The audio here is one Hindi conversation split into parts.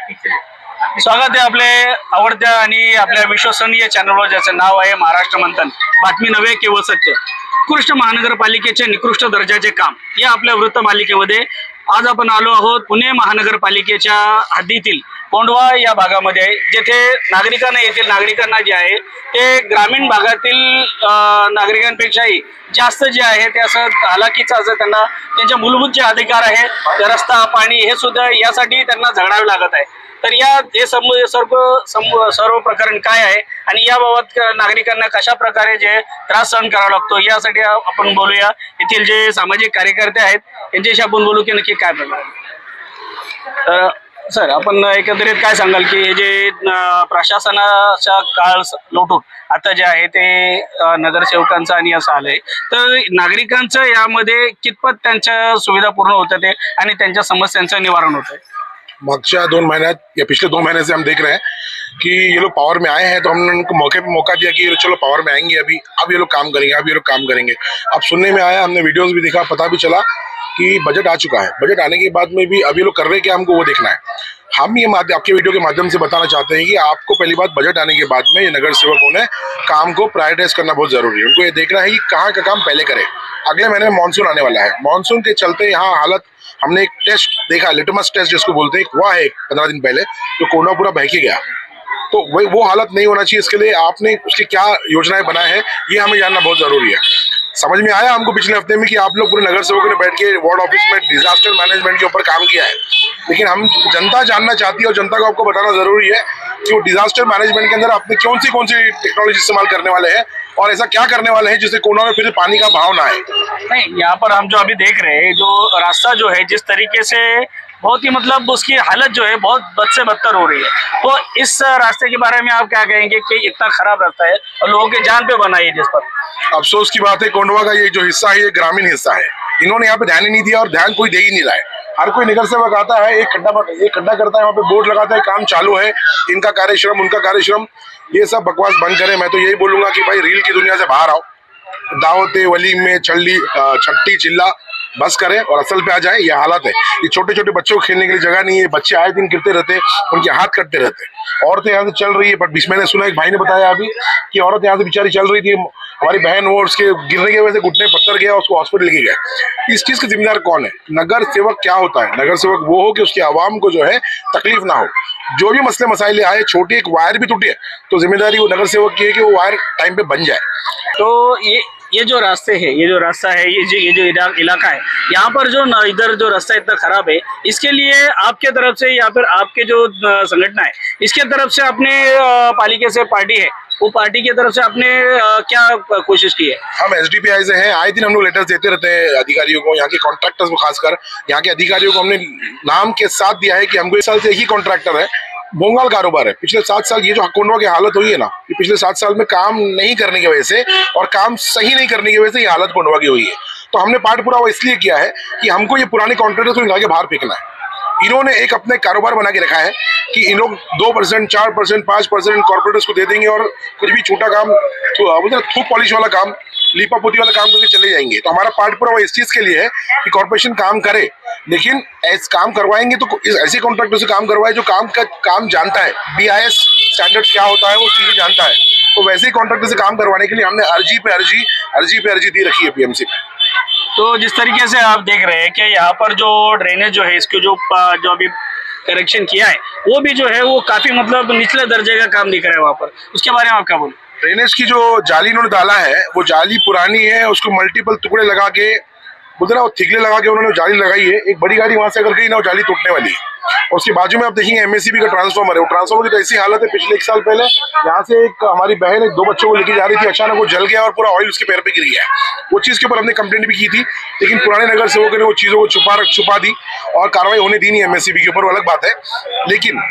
स्वागत आहे आपले आवडत्या आणि आपल्या विश्वसनीय चॅनलवर, ज्याचं नाव आहे महाराष्ट्र मंथन. बातमी नव्हे केवळ सत्य. उत्कृष्ट महानगरपालिकेचे निकृष्ट दर्जाचे काम या आपल्या वृत्तमालिकेमध्ये आज आपण आलो आहोत पुणे महानगरपालिकेच्या हद्दीतील कोंढवा या भागामध्ये, जेथे येथील नागरिकांना जे आहे ते ग्रामीण भागातील नागरिकांपेक्षाही जास्त जे आहे ते असं हालाकीचं असं त्यांना त्यांचे मूलभूत जे अधिकार आहे, रस्ता, पाणी हे सुद्धा यासाठी त्यांना झगडावे लागत आहे. तर हे सर्व प्रकरण काय आहे आणि याबाबत नागरिकांना कशा प्रकारे जे त्रास सहन करावा लागतो यासाठी आपण बोलूया. येथील जे सामाजिक कार्यकर्ते आहेत यांच्याशी आपण बोलू की नक्की काय प्रकार आहे. सर, आपण एकंदरीत काय सांगाल की जे प्रशासनाचा काळ लोटून आता जे आहे ते नगरसेवकांचं आणि असं आलंय, तर नागरिकांचं यामध्ये कितपत त्यांच्या सुविधा पूर्ण होतात ते आणि त्यांच्या समस्यांचं निवारण होत आहे? मागच्या 2 महीन्यात या पिछले 2 महीने से हम देख रहे हैं कि ये लोग पावर में आए हैं, तो हमने उनको मौके पे मौका दिया कि चलो पावर में आएंगे, अब ये लोग काम करेंगे, अब ये लोग काम करेंगे. अब सुनने में आया, हमने वीडियोस भी देखा, पता भी चला कि बजट आ चुका है. बजट आने के बाद में भी अब ये लोग कर रहे हैं कि हमको वो देखना है. हम ये आपके वीडियो के माध्यम से बताना चाहते हैं कि आपको पहली बात, बजट आने के बाद में ये नगर सेवकों ने काम को प्रायोरिटाइज करना बहुत जरूरी है. उनको ये देखना है कि कहाँ का काम पहले करें. अगले महीने में मानसून आने वाला है. मानसून के चलते यहाँ हालत, हमने एक टेस्ट देखा, लिटमस टेस्ट जिसको बोलते हैं, हुआ है 15 दिन पहले, तो कोंढवा पूरा बह के गया. तो वो हालत नहीं होना चाहिए. इसके लिए आपने उसकी क्या योजनाएं बनाए हैं ये हमें जानना बहुत जरूरी है. समझ में आया हमको पिछले हफ्ते में कि आप लोग पूरे नगर सेवकों ने बैठ के वार्ड ऑफिस में डिजास्टर मैनेजमेंट के ऊपर काम किया है, लेकिन हम जनता जानना चाहती है और जनता को आपको बताना जरूरी है कि वो डिजास्टर मैनेजमेंट के अंदर आपने कौन सी टेक्नोलॉजी इस्तेमाल करने वाले हैं और ऐसा क्या करने वाले हैं जिससे कोरोना में फिर पानी का बहाव ना आए. नहीं, यहाँ पर हम जो अभी देख रहे हैं, जो रास्ता जो है जिस तरीके से बहुत ही मतलब उसकी हालत जो है बहुत बद से बदतर हो रही है, तो इस रास्ते के बारे में आप क्या कहेंगे कि इतना खराब रास्ता है और लोगों के जान पे बना है जिस पर? अफसोस की बात है, कोंढवा का ये जो हिस्सा है ये ग्रामीण हिस्सा है. इन्होंने यहाँ पे ध्यान ही नहीं दिया और ध्यान कोई दे ही नहीं रहा है. हर कोई नगर सेवक आता है, एक खड्डा करता है, वहाँ पे बोर्ड लगाता है, काम चालू है, इनका कार्यश्रम उनका कार्यश्रम. ये सब बकवास बंद करें. मैं तो यही बोलूंगा कि भाई रील की दुनिया से बाहर आओ. दावते वली में छट्टी चिल्ला बस करें और असल पे आ जाए. ये हालत है. ये छोटे छोटे बच्चों को खेलने के लिए जगह नहीं है. बच्चे आए दिन गिरते रहते, उनके हाथ कटते रहते. औरतें यहाँ से चल रही है, बट बीच मैंने सुना एक भाई ने बताया अभी कि औरत यहाँ से बेचारी चल रही थी, हमारी बहन, वो उसके गिरने की वजह से घुटने पत्थर गया, उसको हॉस्पिटल लेके गया. इस चीज का जिम्मेदार कौन है? नगर सेवक क्या होता है? नगर सेवक वो हो कि उसकी आवाम को जो है तकलीफ ना हो. जो भी मसले मसाइले आए, छोटी एक वायर भी टूटे तो जिम्मेदारी वो नगर सेवक की है कि वो वायर टाइम पे बन जाए. तो ये जो रास्ता है, ये जो इलाका है, यहाँ पर जो इधर जो रास्ता इतना खराब है, इसके लिए आपके तरफ से या फिर आपके जो संगठन है इसके तरफ से अपने पालिका से पार्टी है, वो पार्टी की तरफ से आपने क्या कोशिश की है? हम SDPI से हैं. आए दिन हम लोग लेटर्स देते रहते हैं अधिकारियों को, यहाँ के कॉन्ट्रैक्टर्स को, खासकर यहाँ के अधिकारियों को हमने नाम के साथ दिया है कि हमको इस साल से एक ही कॉन्ट्रैक्टर है. बोंगाल कारोबार है. पिछले 7 साल ये जो कोंढवा की हालत हुई है ना, ये पिछले 7 साल में काम नहीं करने की वजह से और काम सही नहीं करने की वजह से ये हालत कोंढवा की हुई है. तो हमने पाठ पूरा वो इसलिए किया है कि हमको ये पुराने कॉन्ट्रैक्टर्स को निकाल के बाहर फेंकना है. इन्होंने एक अपने कारोबार बना के रखा है कि इन लोग 2%, 4%, 5% कॉर्पोरेटर्स को दे देंगे और कुछ भी छोटा काम, थूक पॉलिश वाला काम, लीपा पोती वाला काम करके चले जाएंगे. तो हमारा पार्ट पूरा वो इस चीज के लिए है कि कॉर्पोरेशन काम करे, लेकिन ऐसे काम करवाएंगे तो ऐसे कॉन्ट्रैक्टर से काम करवाए जो काम जानता है, BIS स्टैंडर्ड क्या होता है वो चीजें जानता है. तो वैसे ही कॉन्ट्रैक्टर से काम करवाने के लिए हमने अर्जी पे अर्जी दी रखी है PMC पे. तो जिस तरीके से आप देख रहे हैं कि यहाँ पर जो ड्रेनेज जो है इसके जो अभी करेक्शन किया है वो भी जो है वो काफी मतलब निचले दर्जे का काम दिख रहा है वहाँ पर, उसके बारे में आप क्या बोले? ड्रेनेज की जो जाली इन्होंने डाला है वो जाली पुरानी है, उसको मल्टीपल टुकड़े लगा के, बोलते ना, वो थिगले लगा के उन्होंने जाली लगाई है. एक बड़ी गाड़ी वहां से अगर गई ना, वो जाली टूटने वाली है. और उसके बाजू में आप देखेंगे MACB का ट्रांसफार्मर है. वो ट्रांसफार्मर की तो ऐसी हालत है, पिछले 1 साल पहले यहाँ से एक हमारी बहन 2 बच्चों को लेके जा रही थी, अचानक वो जल गया और पूरा ऑयल उसके पैर पे गिर गया. वो चीज के ऊपर हमने कंप्लेंट भी की थी, लेकिन पुराने नगर सेवकों ने वो चीजों को छुपा दी और कार्रवाई होने दी नहीं MACB के ऊपर, वो अलग बात है. लेकिन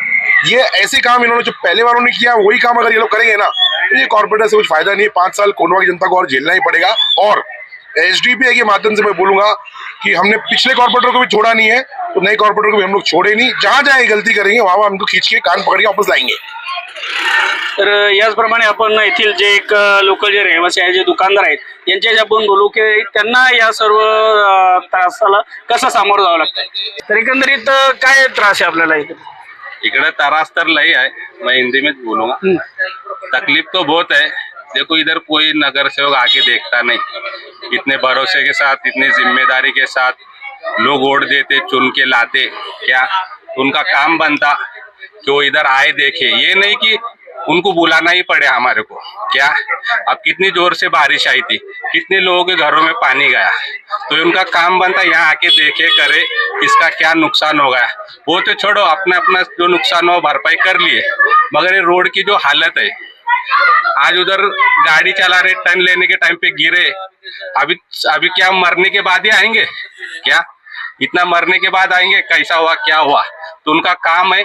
ये ऐसे काम इन्होंने जो पहले वालों ने किया वही काम अगर ये लोग करेंगे ना, तो ये कॉर्पोरेटर से कुछ फायदा नहीं है. 5 साल कोंढवा की जनता को और झेलना ही पड़ेगा. और SDPI के माध्यम से मैं बोलूंगा कि हमने पिछले कॉर्पोरेटर को भी छोड़ा नहीं है, तो नए कॉर्पोरेटर को भी हम लोग छोड़े नहीं. जहां जहां गलती करेंगे वहां हमको खींच के कान पकड़ के वापस लाएंगे. तर याचप्रमाणे आपण येथील जे एक लोकल जे रहिवासी आहेत, जे दुकानदार आहेत, यांच्याशी आपण बोलू की त्यांना या सर्व त्रासाला कसं सामोरं जावं लागतंय. तर एकंदरीत काय त्रास आहे आपल्याला इथे? इकडे तरास तर लई है, मैं हिंदी में बोलूंगा। तकलीफ तो बहुत है। देखो इधर कोई नगर सेवक आके देखता नहीं, इतने भरोसे के साथ इतनी जिम्मेदारी के साथ लोग वोट देते, चुन के लाते, क्या उनका काम बनता कि वो इधर आए देखे, ये नहीं कि उनको बुलाना ही पड़े हमारे को। क्या अब कितनी जोर से बारिश आई थी, कितने लोगों के घरों में पानी गया, तो उनका काम बनता यहाँ आके देखे करे किसका क्या नुकसान हो गया। वो तो छोड़ो, अपना अपना जो नुकसान हो भरपाई कर लिए, मगर ये रोड की जो हालत है, आज उधर गाड़ी चला रहे, टर्न लेने के टाइम पे गिरे, अभी अभी क्या मरने के बाद ही आएंगे क्या? इतना मरने के बाद आएंगे कैसा हुआ क्या हुआ? तो उनका काम है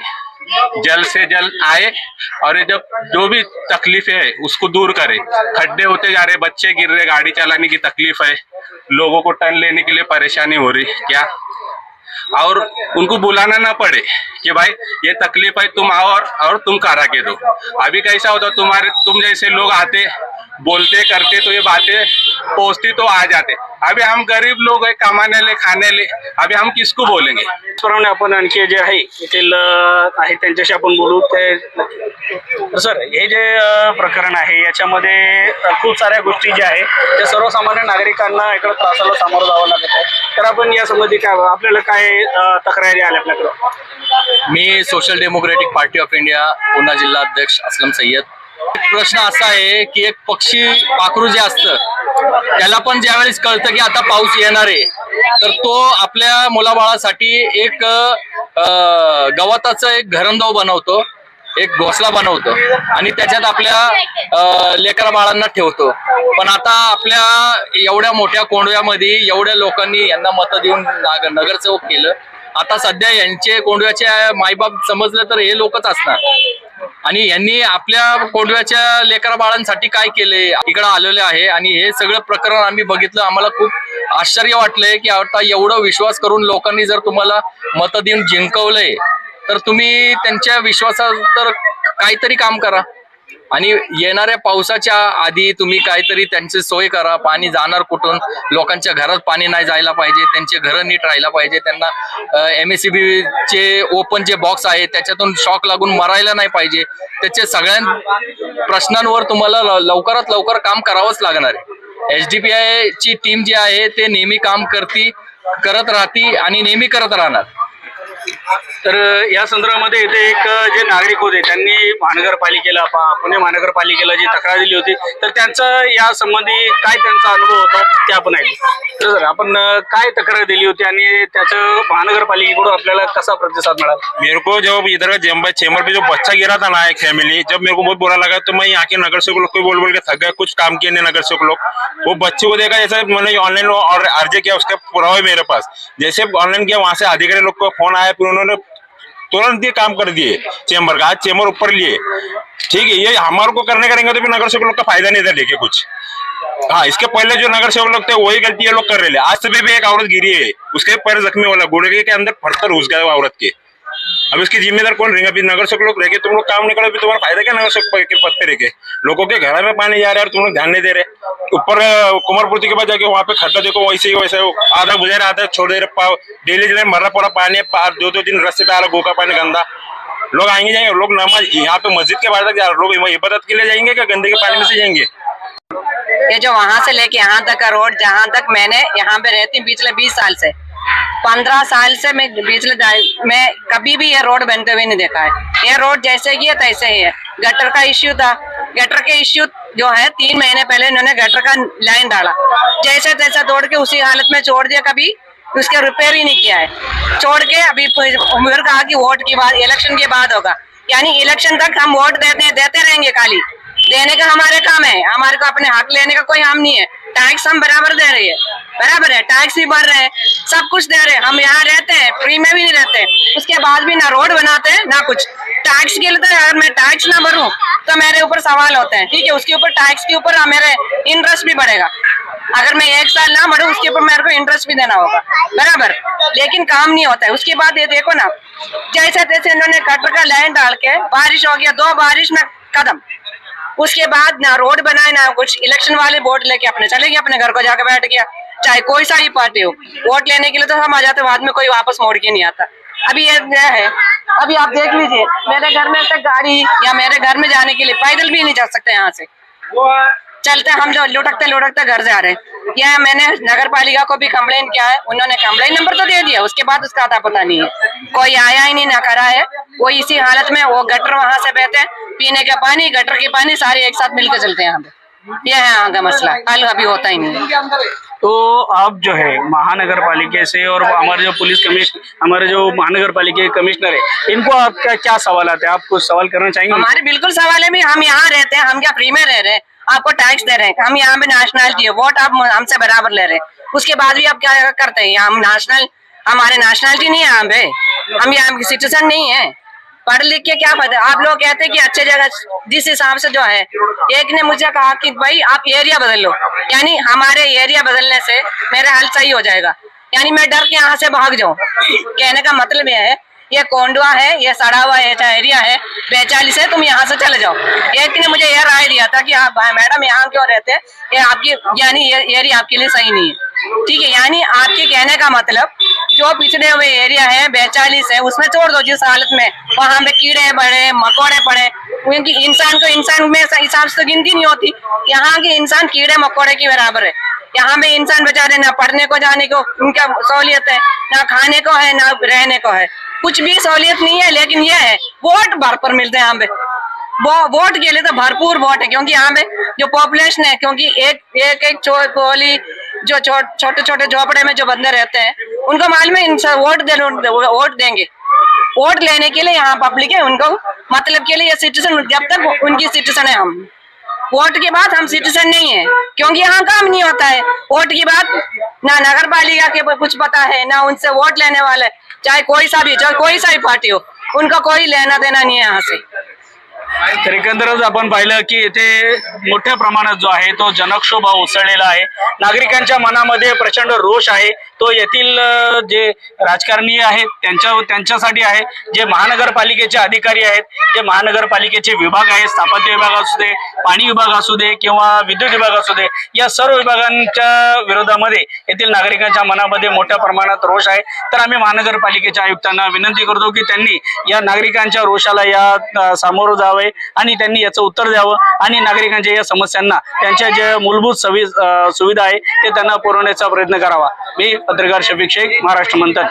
जल्द से जल्द आए और ये जब जो भी तकलीफ है उसको दूर करे। खड्डे होते जा रहे, बच्चे गिर रहे, गाड़ी चलाने की तकलीफ है, लोगों को टर्न लेने के लिए परेशानी हो रही क्या, और उनको बुलाना ना पड़े कि भाई ये तकलीफ है, तुम आओ और तुम करा के दो। अभी कैसा होता, तुम जैसे लोग आते, बोलते करते तो ये बातें पहुंचती तो आ जाते। अभी हम गरीब लोग है, कमाने ले खाने ले, अभी हम किसको बोलेंगे? त्याचप्रमाणे आपण आणखी जे आहे येथील आहे त्यांच्याशी आपण बोलू ते तर सर, हे जे प्रकरण आहे याच्यामध्ये खूप साऱ्या गोष्टी ज्या आहे त्या सर्वसामान्य नागरिकांना इकडे त्रासाला सामोरं जावं लागत आहे, तर आपण या संबंधी काय आपल्याला काय तक्रारी आल्या आपल्याकडं? मी social democratic party of India Pune जिल्हा अध्यक्ष असलम सय्यद। प्रश्न असा आहे की एक पक्षी पाखरू जे असतं त्याला पण ज्यावेळेस कळतं की आता पाऊस येणार आहे, तर तो आपल्या मुलाबाळासाठी एक गवताचं एक घरंदाव बनवतो, एक घोसला बनवतो आणि त्याच्यात आपल्या लेकरा बाळांना ठेवतो। पण आता आपल्या एवढ्या मोठ्या कोंडव्यामध्ये एवढ्या लोकांनी यांना मतं देऊन नगरसेवक केलं, आता सध्या यांचे कोंडव्याचे मायबाप समजलं तर हे लोकच असणार आणि यांनी आपल्या कोंडव्याच्या लेकरा बाळांसाठी काय केले इकडे आलेले आहे। आणि हे सगळं प्रकरण आम्ही बघितलं, आम्हाला खूप आश्चर्य वाटलंय की आता एवढं विश्वास करून लोकांनी जर तुम्हाला मतं देऊन जिंकवलंय तर तुम्ही त्यांच्या विश्वासात तर काहीतरी काम करा आणि येणाऱ्या पावसाच्या आधी तुम्ही काहीतरी त्यांची सोय करा। पाणी जाणार कुठून, लोकांच्या घरात पाणी नाही जायला पाहिजे, त्यांचे घर नीट राहायला पाहिजे, त्यांना MSCB चे ओपन जे बॉक्स आहे त्याच्यातून शॉक लागून मरायला नाही पाहिजे। त्याचे सगळ्या प्रश्नांवर तुम्हाला लवकरात लवकर काम करावंच लागणार आहे। SDPI ची टीम जी आहे ते नेहमी काम करत राहती आणि नेहमी करत राहणार। तर या संदर्भामध्ये इथे एक जे नागरिक होते त्यांनी महानगरपालिकेला पुणे महानगरपालिकेला जी तक्रार दिली होती, तर त्यांचं या संबंधी काय त्यांचा अनुभव होता ते आपण ऐकू। तर सर, आपण काय तक्रार दिली होती आणि त्याचं महानगरपालिकेकडून आपल्याला कसा प्रतिसाद मिळाला? मेरे को जब इधर का चेंबर पे जो बच्चा गिरा था ना, एक फैमिली, जब मेरे को बहुत बुरा लगा तो मैं यहाँ के नगर सेवक लोग को बोल के थक गया, कुछ काम किए नहीं नगर सेवक लोग। वो बच्चे को देखा, जैसे मैंने ऑनलाइन और अर्जी किया, उसका पुरावा है मेरे पास, जैसे ऑनलाइन किया वहां से अधिकारी लोग को फोन आया, फिर उन्होंने तुरंत ये काम कर दिए चेंबर का। आज चेंबर ऊपर लिए, ठीक है, ये हमारे को करेंगे तो फिर नगर सेवक लोग का फायदा नहीं था लेके कुछ। हाँ, इसके पहले जो नगर सेवक लोग थे वही गलती ये लोग कर रहे थे। आज सुबह भी एक औरत गिरी है, उसके पैर जख्मी वाला, गुड़गे के अंदर पत्थर घुस गया औरत के। अब इसकी जिम्मेदार कौन रहेगा? फिर नगर सेवक लोग रह के तुम लोग काम नहीं करो, फिर तुम्हारा फायदा क्या नगर सेवक के पत्ते रह के? लोगों के घर में पानी जा रहा है और तुम लोग ध्यान नहीं दे रहे। ऊपर कुमारपुर्ति के बाद जाके वहाँ पे खड्डा देखो, वैसे ही वैसे आधा बुझा रहा, आधा छोड़ दे रहे। डेली जो मर पड़ा पानी, 2-2 दिन रस्ते पे आ रहा, गोका पानी गंदा। लोग आएंगे जाएंगे, लोग नमाज यहाँ पे मस्जिद के बाहर तक जा रहे, लोग इबादत के लिए जाएंगे क्या गंदे के पानी में से जाएंगे? ये जो वहाँ से लेके यहाँ तक का रोड, जहाँ तक मैंने यहाँ पे रहती हूँ पिछले 20 साल से, 15 साल से मैं कभी भी ये रोड बनते हुए नहीं देखा है। ये रोड जैसे ही है तैसे ही है। गटर का इश्यू था, गटर के इश्यू जो है 3 महीने पहले इन्होंने गटर का लाइन डाला, जैसे तैसा तोड़ के उसी हालत में छोड़ दिया, कभी उसके रिपेयर ही नहीं किया है। छोड़ के अभी उम्र कहा कि वोट की बात इलेक्शन के बाद होगा, यानी इलेक्शन तक हम वोट देते रहेंगे, खाली देने का हमारे काम है, हमारे को अपने हक लेने का कोई हम नहीं है। टैक्स हम बराबर दे रहे हैं, बराबर है, टैक्स भी भर रहे हैं, सब कुछ दे रहे हैं। हम यहाँ रहते हैं, फ्री में भी नहीं रहते, उसके बाद भी ना रोड बनाते हैं ना कुछ। टैक्स के लिए तो अगर मैं टैक्स ना भरूं तो मेरे ऊपर सवाल होते हैं, ठीक है, उसके ऊपर टैक्स के ऊपर मेरे इंटरेस्ट भी बढ़ेगा। अगर मैं 1 साल ना भरूं उसके ऊपर मेरे को इंटरेस्ट भी देना होगा, बराबर, लेकिन काम नहीं होता है। उसके बाद ये देखो ना, जैसे तैसे इन्होंने कटर का लाइन डाल के, बारिश हो गया, 2 बारिश में खत्म, उसके बाद ना रोड बनाए ना कुछ। इलेक्शन वाले वोट लेके अपने चले गए, अपने घर को जाकर बैठ गया, चाहे कोई सा ही पार्टी हो। वोट लेने के लिए तो हम आ जाते, बाद में कोई वापस मोड़ के नहीं आता। अभी ये है, अभी आप देख लीजिए मेरे घर में तक गाड़ी या मेरे घर में जाने के लिए पैदल भी नहीं जा सकते यहाँ से, चलते हम जो लुढ़कते लुढ़कते घर जा रहे हैं। यह मैंने नगर पालिका को भी कंप्लेन किया है, उन्होंने कंप्लेन नंबर तो दे दिया, उसके बाद उसका आता पता नहीं है, कोई आया ही नहीं, ना करा है। वो इसी हालत में वो गटर वहां से बहते हैं, पीने का पानी गटर के पानी सारे एक साथ मिलकर चलते हैं यहाँ पे। यह है यहाँ का मसला, हल अभी होता ही नहीं। तो आप जो है महानगर पालिका से और हमारे जो पुलिस कमिश्नर, हमारे जो महानगर पालिका के कमिश्नर है, इनको आपका क्या सवाल आते हैं? आप कुछ सवाल करना चाहेंगे? हमारे बिल्कुल सवाल है भी, हम यहाँ रहते हैं, हम क्या फ्री में रह रहे हैं? आपको टैक्स दे रहे हैं, हम यहाँ पे नेशनलिटी है, वोट आप हमसे बराबर ले रहे हैं, उसके बाद भी आप क्या करते हैं? हम नेशनल, हमारे नेशनलिटी नहीं है यहाँ पे, हम यहाँ के सिटीजन नहीं है, पढ़ लिख के क्या फायदा? आप लोग कहते हैं कि अच्छे जगह, जिस हिसाब से जो है, एक ने मुझे कहा कि भाई आप एरिया बदल लो, यानी हमारे एरिया बदलने से मेरा हल सही हो जाएगा, यानी मैं डर के यहाँ से भाग जाऊं। कहने का मतलब यह है, ये कोंडवा है, ये सड़ा हुआ एरिया है, 42 है, तुम यहाँ से चले जाओ। एक ने मुझे यह राय दिया था कि आप मैडम यहाँ क्यों रहते हैं, ये आपकी यानी ये एरिया आपके लिए सही नहीं है। ठीक है, यानी आपके कहने का मतलब जो पिछड़े हुए एरिया है 42 है, उसमें छोड़ दो, जिस हालत में वहां पे कीड़े पड़े मकोड़े पड़े, क्योंकि इंसान को इंसान में हिसाब से तो गिनती नहीं होती, यहाँ के इंसान कीड़े मकोड़े के बराबर है। यहाँ पे इंसान बेचारे ना पढ़ने को जाने को उनका सहूलियत है, ना खाने को है, ना रहने को है, कुछ भी सहूलियत नहीं है। लेकिन ये है वोट भरपूर मिलते हैं यहाँ पे, वो वोट के लिए तो भरपूर वोट है, क्योंकि यहाँ पे जो पॉपुलेशन है, क्योंकि एक कोहली जो छोटे छोटे झोपड़े में जो बंदे रहते हैं, उनको मालूम है इनसे वोट देंगे, वोट लेने के लिए यहाँ पब्लिक है, उनको मतलब के लिए सिटीजन, जब तक उनकी सिटीजन है हम, वोट के बाद हम सिटीजन नहीं है, क्योंकि यहाँ काम नहीं होता है। वोट की बात ना नगर पालिका के कुछ पता है, ना उनसे वोट लेने वाले, चाहे कोई सा भी पार्टी हो, उनका कोई लेना देना नाही आहे यहाँ से। तर एकंदरच आपण पाहिलं की इथे मोठ्या प्रमाणात जो आहे तो जनक्षोभ उसळलेला आहे, नागरिकांच्या मनामध्ये प्रचंड रोष आहे, तो येथील जे राजकारणी आहेत त्यांच्यासाठी आहे, जे महानगरपालिकेचे अधिकारी आहेत, जे महानगरपालिकेचे विभाग आहेत, स्थापत्य विभाग असू दे, पाणी विभाग असू दे किंवा विद्युत विभाग असू दे, या सर्व विभागांच्या विरोधामध्ये येथील नागरिकांच्या मनामध्ये मोठ्या प्रमाणात रोष आहे। तर आम्ही महानगरपालिकेच्या आयुक्तांना विनंती करतो की त्यांनी या नागरिकांच्या रोषाला या सामोरं जावे आणि त्यांनी याचं उत्तर द्यावं आणि नागरिकांच्या या समस्यांना त्यांच्या जे मूलभूत सुविधा आहे ते त्यांना पुरवण्याचा प्रयत्न करावा। मी पत्रकार शफीक शेख, महाराष्ट्र मंथन।